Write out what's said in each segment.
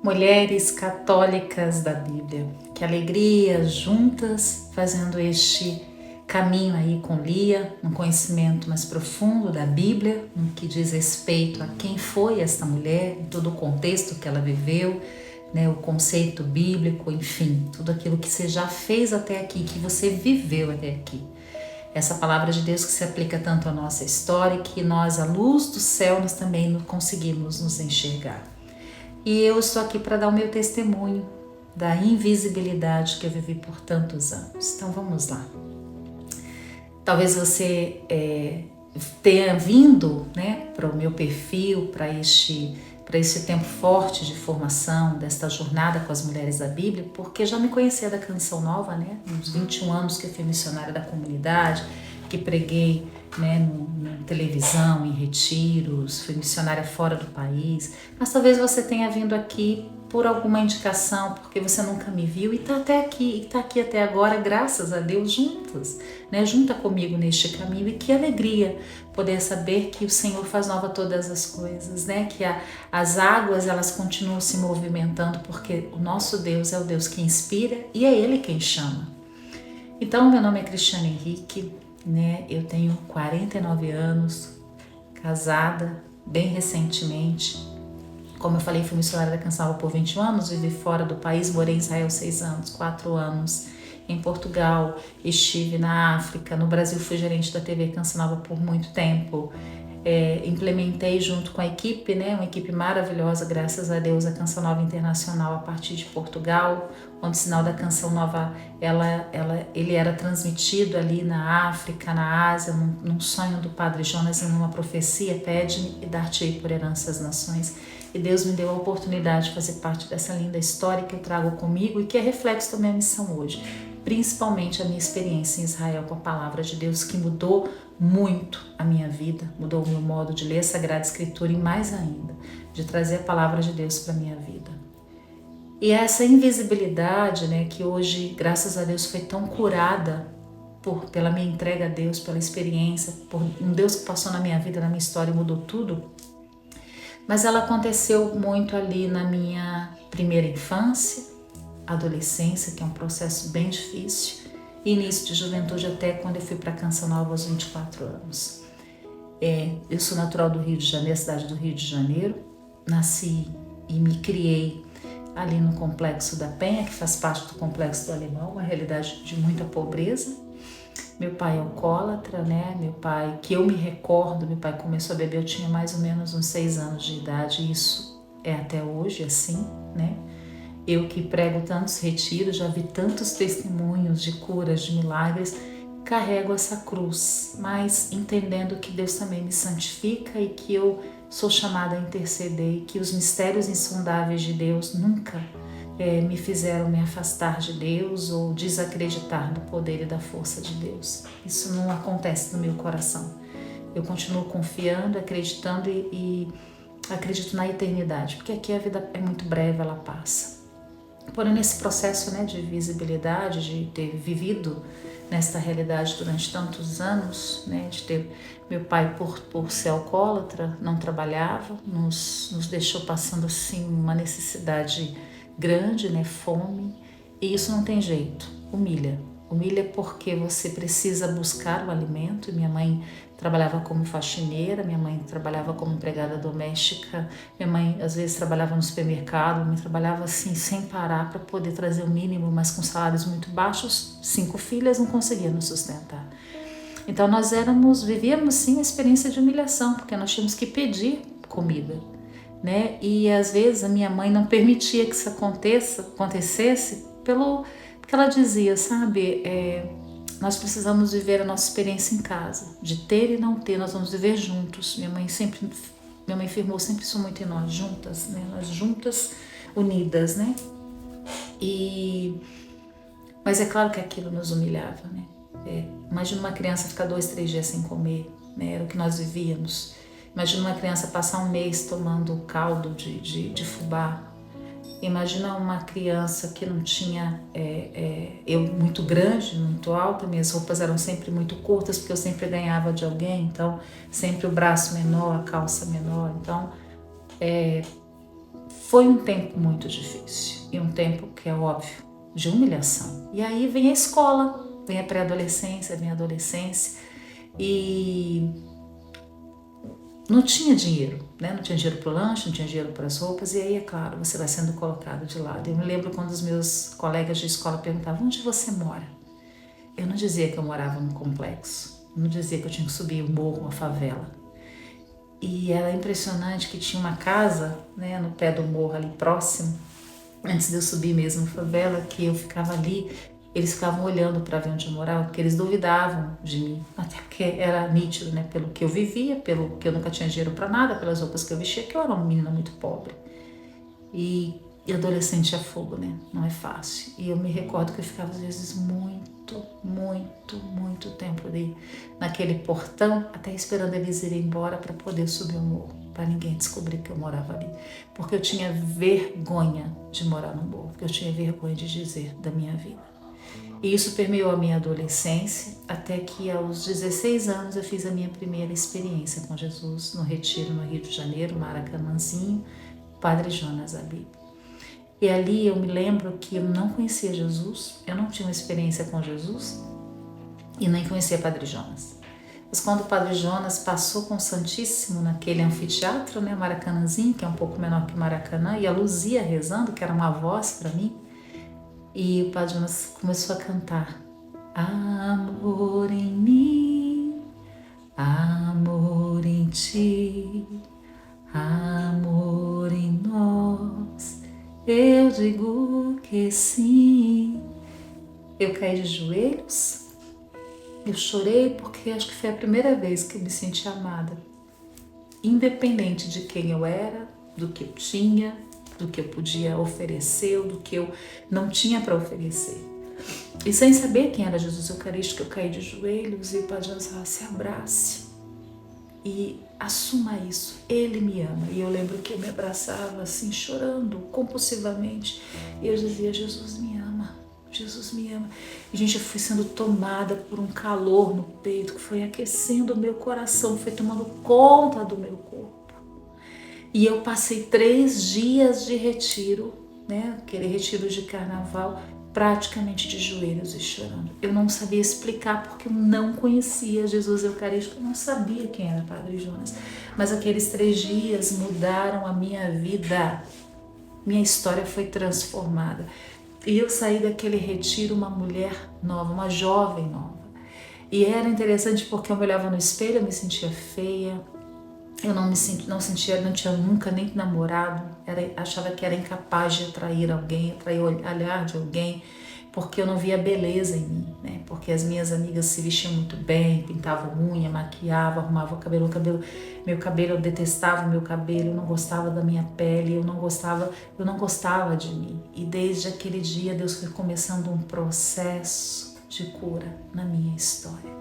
Mulheres católicas da Bíblia. Que alegria juntas fazendo este caminho aí com Lia, um conhecimento mais profundo da Bíblia, no que diz respeito a quem foi esta mulher, em todo o contexto que ela viveu, né, o conceito bíblico, enfim, tudo aquilo que você já fez até aqui, que você viveu até aqui. Essa palavra de Deus que se aplica tanto à nossa história e que nós, à luz do céu, nós também conseguimos nos enxergar. E eu estou aqui para dar o meu testemunho da invisibilidade que eu vivi por tantos anos. Então vamos lá. Talvez você tenha vindo, né, para o meu perfil, para esse tempo forte de formação, desta jornada com as mulheres da Bíblia, porque já me conhecia da Canção Nova, né? Uns 21 anos que eu fui missionária da comunidade, que preguei, né, na televisão, em retiros, fui missionária fora do país, mas talvez você tenha vindo aqui por alguma indicação, porque você nunca me viu e está até aqui, e está aqui até agora, graças a Deus, juntas, né, junta comigo neste caminho. E que alegria poder saber que o Senhor faz nova todas as coisas, né, que as águas elas continuam se movimentando, porque o nosso Deus é o Deus que inspira e é Ele quem chama. Então, meu nome é Cristiane Henrique, né? Eu tenho 49 anos, casada bem recentemente. Como eu falei, fui missionária da Canção Nova por 21 anos, vivi fora do país, morei em Israel 6 anos, 4 anos em Portugal, estive na África, no Brasil fui gerente da TV Canção Nova por muito tempo. Implementei junto com a equipe, né, uma equipe maravilhosa, graças a Deus, a Canção Nova Internacional a partir de Portugal, onde o sinal da Canção Nova ele era transmitido ali na África, na Ásia, num sonho do Padre Jonas, numa profecia, pede-me e dar-te-ei por herança às nações. E Deus me deu a oportunidade de fazer parte dessa linda história que eu trago comigo e que é reflexo da minha missão hoje, principalmente a minha experiência em Israel com a palavra de Deus, que mudou muito a minha vida, mudou o meu modo de ler a Sagrada Escritura e mais ainda, de trazer a palavra de Deus para a minha vida. E essa invisibilidade, né, que hoje, graças a Deus, foi tão curada pela minha entrega a Deus, pela experiência, por um Deus que passou na minha vida, na minha história e mudou tudo, mas ela aconteceu muito ali na minha primeira infância, adolescência, que é um processo bem difícil, e início de juventude até quando eu fui para a Canção Nova aos 24 anos. Eu sou natural do Rio de Janeiro, cidade do Rio de Janeiro, nasci e me criei ali no Complexo da Penha, que faz parte do Complexo do Alemão, uma realidade de muita pobreza. Meu pai é alcoólatra, né? Meu pai, que eu me recordo, meu pai começou a beber, eu tinha mais ou menos uns 6 anos de idade, e isso é até hoje assim, né? Eu que prego tantos retiros, já vi tantos testemunhos de curas, de milagres, carrego essa cruz, mas entendendo que Deus também me santifica e que eu sou chamada a interceder e que os mistérios insondáveis de Deus nunca me fizeram me afastar de Deus ou desacreditar do poder e da força de Deus. Isso não acontece no meu coração. Eu continuo confiando, acreditando e acredito na eternidade, porque aqui a vida é muito breve, ela passa. Porém, nesse processo, né, de visibilidade, de ter vivido nesta realidade durante tantos anos, né, de ter meu pai por ser alcoólatra, não trabalhava, nos deixou passando assim uma necessidade grande, né, fome, e isso não tem jeito, humilha porque você precisa buscar o alimento. Minha mãe trabalhava como faxineira, minha mãe trabalhava como empregada doméstica, minha mãe às vezes trabalhava no supermercado, minha mãe trabalhava assim sem parar para poder trazer o mínimo, mas com salários muito baixos, 5 filhas não conseguia nos sustentar. Então nós vivíamos sim a experiência de humilhação, porque nós tínhamos que pedir comida, né? E às vezes a minha mãe não permitia que isso acontecesse porque ela dizia, sabe, nós precisamos viver a nossa experiência em casa, de ter e não ter, nós vamos viver juntos. Minha mãe afirmou, sempre isso muito em nós, juntas, né? Nós juntas, unidas, né? Mas é claro que aquilo nos humilhava, né? Imagina uma criança ficar 2, 3 dias sem comer, né? Era o que nós vivíamos. Imagina uma criança passar um mês tomando caldo de fubá. Imagina uma criança que não tinha, eu muito grande, muito alta, minhas roupas eram sempre muito curtas, porque eu sempre ganhava de alguém, então sempre o braço menor, a calça menor, então Foi um tempo muito difícil e um tempo que é óbvio, de humilhação. E aí vem a escola, vem a pré-adolescência, vem a adolescência e não tinha dinheiro, né? Não tinha dinheiro para o lanche, não tinha dinheiro para as roupas, e aí, é claro, você vai sendo colocado de lado. Eu me lembro quando os meus colegas de escola perguntavam: onde você mora? Eu não dizia que eu morava num complexo, eu não dizia que eu tinha que subir um morro, uma favela. E era impressionante que tinha uma casa, né, no pé do morro ali próximo, antes de eu subir mesmo a favela, que eu ficava ali. Eles ficavam olhando para ver onde eu morava, porque eles duvidavam de mim, até porque era nítido, né, pelo que eu vivia, pelo que eu nunca tinha dinheiro para nada, pelas roupas que eu vestia, que eu era uma menina muito pobre. E adolescente é fogo, né? Não é fácil. E eu me recordo que eu ficava às vezes muito tempo ali naquele portão, até esperando eles irem embora para poder subir o morro, para ninguém descobrir que eu morava ali. Porque eu tinha vergonha de morar no morro, porque eu tinha vergonha de dizer da minha vida. E isso permeou a minha adolescência, até que aos 16 anos eu fiz a minha primeira experiência com Jesus, no retiro no Rio de Janeiro, Maracanãzinho, Padre Jonas Abib. E ali eu me lembro que eu não conhecia Jesus, eu não tinha uma experiência com Jesus e nem conhecia Padre Jonas. Mas quando o Padre Jonas passou com o Santíssimo naquele anfiteatro, né, Maracanãzinho, que é um pouco menor que Maracanã, e a Luzia rezando, que era uma voz para mim, e o Padre Jonas começou a cantar: amor em mim, amor em ti, amor em nós, eu digo que sim. Eu caí de joelhos, eu chorei porque acho que foi a primeira vez que eu me senti amada, independente de quem eu era, do que eu tinha, do que eu podia oferecer ou do que eu não tinha para oferecer. E sem saber quem era Jesus Eucarístico, eu caí de joelhos e o Padre Jonas falava: se abrace e assuma isso, Ele me ama. E eu lembro que eu me abraçava assim, chorando compulsivamente, e eu dizia: Jesus me ama, Jesus me ama. E gente, eu fui sendo tomada por um calor no peito que foi aquecendo o meu coração, foi tomando conta do meu corpo. E eu passei 3 dias de retiro, né? Aquele retiro de carnaval, praticamente de joelhos e chorando. Eu não sabia explicar porque eu não conhecia Jesus Eucarístico, eu não sabia quem era Padre Jonas. Mas aqueles 3 dias mudaram a minha vida. Minha história foi transformada. E eu saí daquele retiro uma mulher nova, uma jovem nova. E era interessante porque eu me olhava no espelho, eu me sentia feia. Eu não tinha nunca nem namorado, achava que era incapaz de atrair alguém, atrair o olhar de alguém, porque eu não via beleza em mim, né? Porque as minhas amigas se vestiam muito bem, pintavam unha, maquiavam, arrumavam o cabelo, meu cabelo, eu detestava o meu cabelo, eu não gostava da minha pele, eu não gostava de mim. E desde aquele dia Deus foi começando um processo de cura na minha história.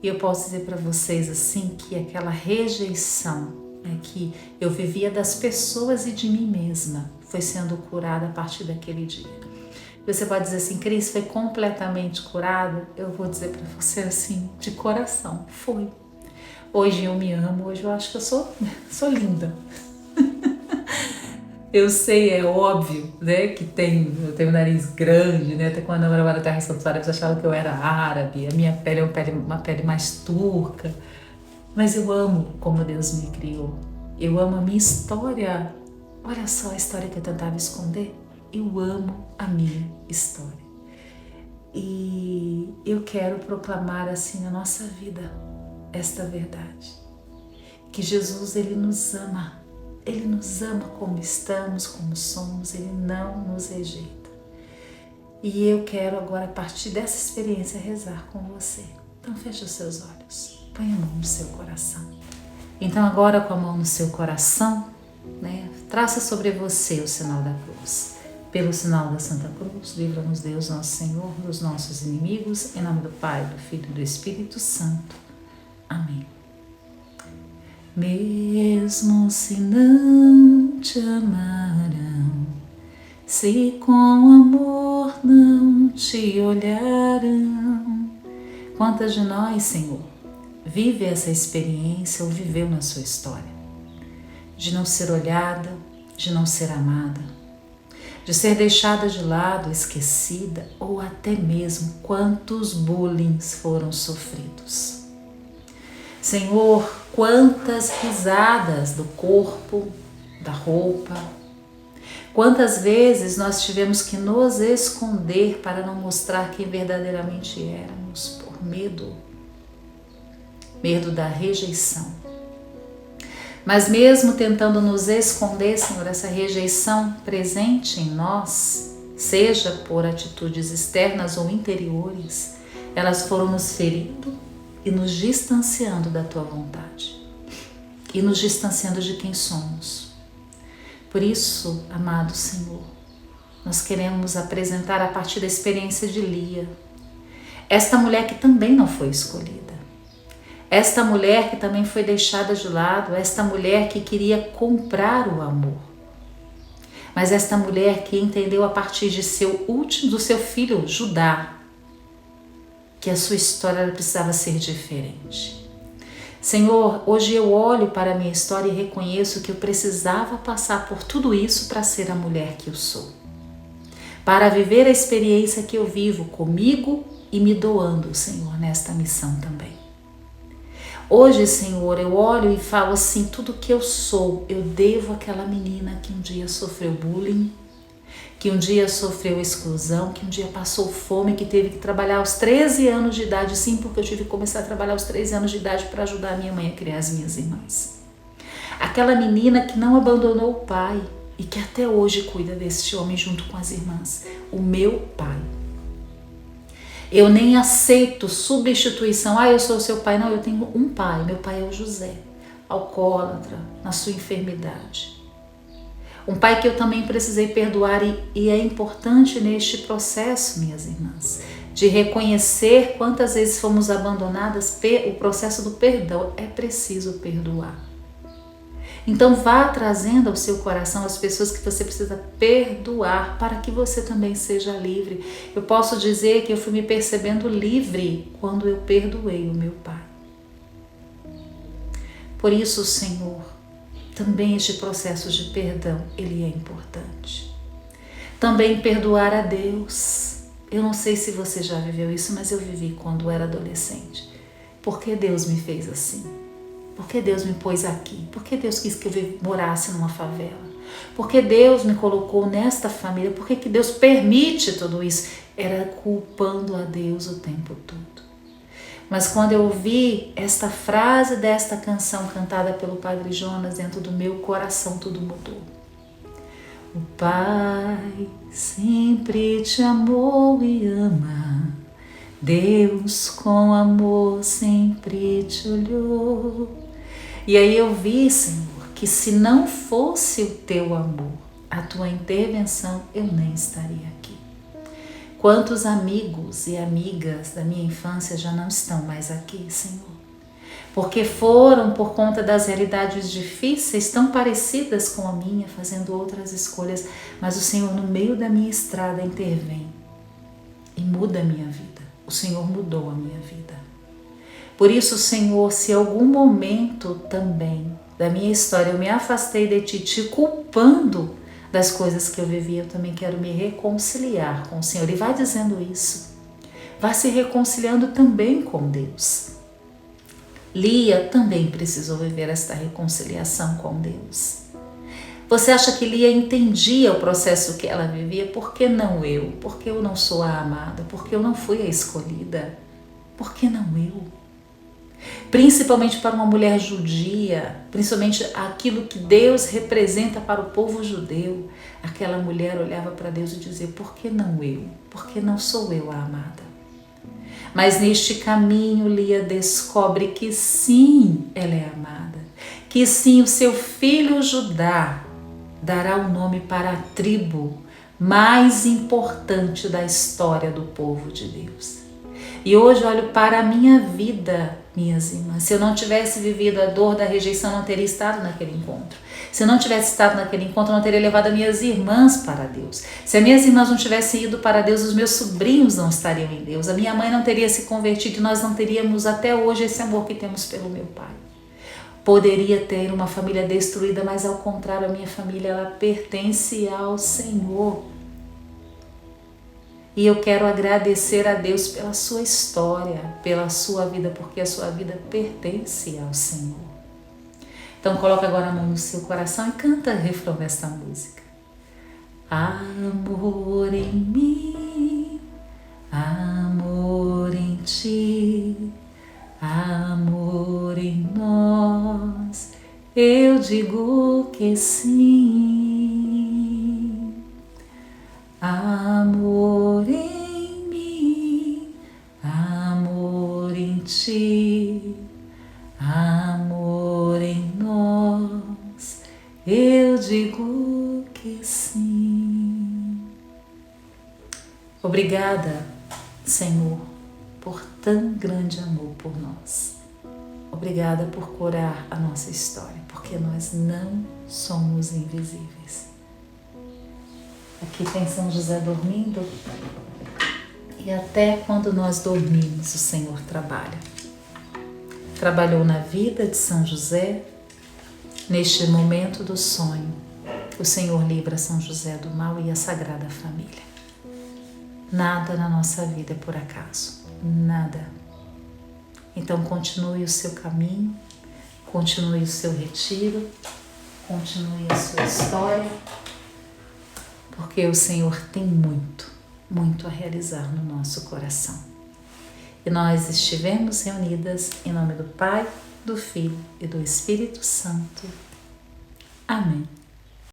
E eu posso dizer para vocês assim que aquela rejeição, né, que eu vivia das pessoas e de mim mesma foi sendo curada a partir daquele dia. Você pode dizer assim: Cris, foi completamente curado? Eu vou dizer para você assim, de coração, foi. Hoje eu me amo, hoje eu acho que eu sou linda. Eu sei, é óbvio, né, que eu tenho um nariz grande, né, até quando eu morava na Terra Santuária eles achavam que eu era árabe, a minha pele é uma pele mais turca, mas eu amo como Deus me criou, eu amo a minha história. Olha só a história que eu tentava esconder, eu amo a minha história. E eu quero proclamar assim na nossa vida esta verdade, que Jesus, Ele nos ama. Ele nos ama como estamos, como somos, Ele não nos rejeita. E eu quero agora, a partir dessa experiência, rezar com você. Então feche os seus olhos, põe a mão no seu coração. Então agora, com a mão no seu coração, né, traça sobre você o sinal da cruz. Pelo sinal da Santa Cruz, livra-nos Deus, nosso Senhor, dos nossos inimigos, em nome do Pai, do Filho e do Espírito Santo. Amém. Mesmo se não te amarão, se com amor não te olharão. Quantas de nós, Senhor, vive essa experiência ou viveu na sua história? De não ser olhada, de não ser amada, de ser deixada de lado, esquecida, ou até mesmo quantos bullying foram sofridos. Senhor, quantas risadas do corpo, da roupa, quantas vezes nós tivemos que nos esconder para não mostrar quem verdadeiramente éramos, por medo da rejeição. Mas mesmo tentando nos esconder, Senhor, essa rejeição presente em nós, seja por atitudes externas ou interiores, elas foram nos ferindo e nos distanciando da Tua vontade e nos distanciando de quem somos. Por isso, amado Senhor, nós queremos apresentar a partir da experiência de Lia, esta mulher que também não foi escolhida, esta mulher que também foi deixada de lado, esta mulher que queria comprar o amor, mas esta mulher que entendeu a partir de do seu filho Judá, que a sua história precisava ser diferente. Senhor, hoje eu olho para a minha história e reconheço que eu precisava passar por tudo isso para ser a mulher que eu sou, para viver a experiência que eu vivo comigo e me doando, Senhor, nesta missão também. Hoje, Senhor, eu olho e falo assim, tudo que eu sou, eu devo àquela menina que um dia sofreu bullying, que um dia sofreu exclusão, que um dia passou fome, que teve que trabalhar aos 13 anos de idade, sim, porque eu tive que começar a trabalhar aos 13 anos de idade para ajudar a minha mãe a criar as minhas irmãs. Aquela menina que não abandonou o pai e que até hoje cuida deste homem junto com as irmãs, o meu pai. Eu nem aceito substituição. Eu sou o seu pai. Não, eu tenho um pai. Meu pai é o José, alcoólatra, na sua enfermidade. Um pai que eu também precisei perdoar e é importante neste processo, minhas irmãs, de reconhecer quantas vezes fomos abandonadas. O processo do perdão é preciso perdoar. Então vá trazendo ao seu coração as pessoas que você precisa perdoar para que você também seja livre. Eu posso dizer que eu fui me percebendo livre quando eu perdoei o meu pai. Por isso, Senhor, também este processo de perdão, ele é importante. Também perdoar a Deus. Eu não sei se você já viveu isso, mas eu vivi quando era adolescente. Por que Deus me fez assim? Por que Deus me pôs aqui? Por que Deus quis que eu morasse numa favela? Por que Deus me colocou nesta família? Por que Deus permite tudo isso? Era culpando a Deus o tempo todo. Mas quando eu ouvi esta frase desta canção cantada pelo Padre Jonas, dentro do meu coração tudo mudou. O Pai sempre te amou e ama, Deus com amor sempre te olhou. E aí eu vi, Senhor, que se não fosse o teu amor, a tua intervenção, eu nem estaria aqui. Quantos amigos e amigas da minha infância já não estão mais aqui, Senhor? Porque foram, por conta das realidades difíceis, tão parecidas com a minha, fazendo outras escolhas, mas o Senhor, no meio da minha estrada, intervém e muda a minha vida. O Senhor mudou a minha vida. Por isso, Senhor, se em algum momento também da minha história eu me afastei de Ti, te culpando das coisas que eu vivi, eu também quero me reconciliar com o Senhor. E vai dizendo isso. Vá se reconciliando também com Deus. Lia também precisou viver esta reconciliação com Deus. Você acha que Lia entendia o processo que ela vivia? Por que não eu? Por que eu não sou a amada? Por que eu não fui a escolhida? Por que não eu? Principalmente para uma mulher judia, principalmente aquilo que Deus representa para o povo judeu, aquela mulher olhava para Deus e dizia, por que não eu? Por que não sou eu a amada? Mas neste caminho Lia descobre que sim, ela é amada, que sim, o seu filho Judá dará o nome para a tribo mais importante da história do povo de Deus. E hoje olho para a minha vida, minhas irmãs. Se eu não tivesse vivido a dor da rejeição, não teria estado naquele encontro. Se eu não tivesse estado naquele encontro, não teria levado as minhas irmãs para Deus. Se as minhas irmãs não tivessem ido para Deus, os meus sobrinhos não estariam em Deus. A minha mãe não teria se convertido e nós não teríamos até hoje esse amor que temos pelo meu pai. poderia ter uma família destruída, mas ao contrário, a minha família ela pertence ao Senhor. E eu quero agradecer a Deus pela sua história, pela sua vida, porque a sua vida pertence ao Senhor. Então coloca agora a mão no seu coração e canta o refrão desta música. Amor em mim, amor em ti, amor em nós, eu digo que sim. Amor em mim, amor em ti, amor em nós, eu digo que sim. Obrigada, Senhor, por tão grande amor por nós. Obrigada por curar a nossa história, porque nós não somos invisíveis. Aqui tem São José dormindo e até quando nós dormimos o Senhor trabalha. Trabalhou na vida de São José, neste momento do sonho. O Senhor livra São José do mal e a Sagrada Família. Nada na nossa vida é por acaso, nada. Então continue o seu caminho, continue o seu retiro, continue a sua história, porque o Senhor tem muito, muito a realizar no nosso coração. E nós estivemos reunidas em nome do Pai, do Filho e do Espírito Santo. Amém.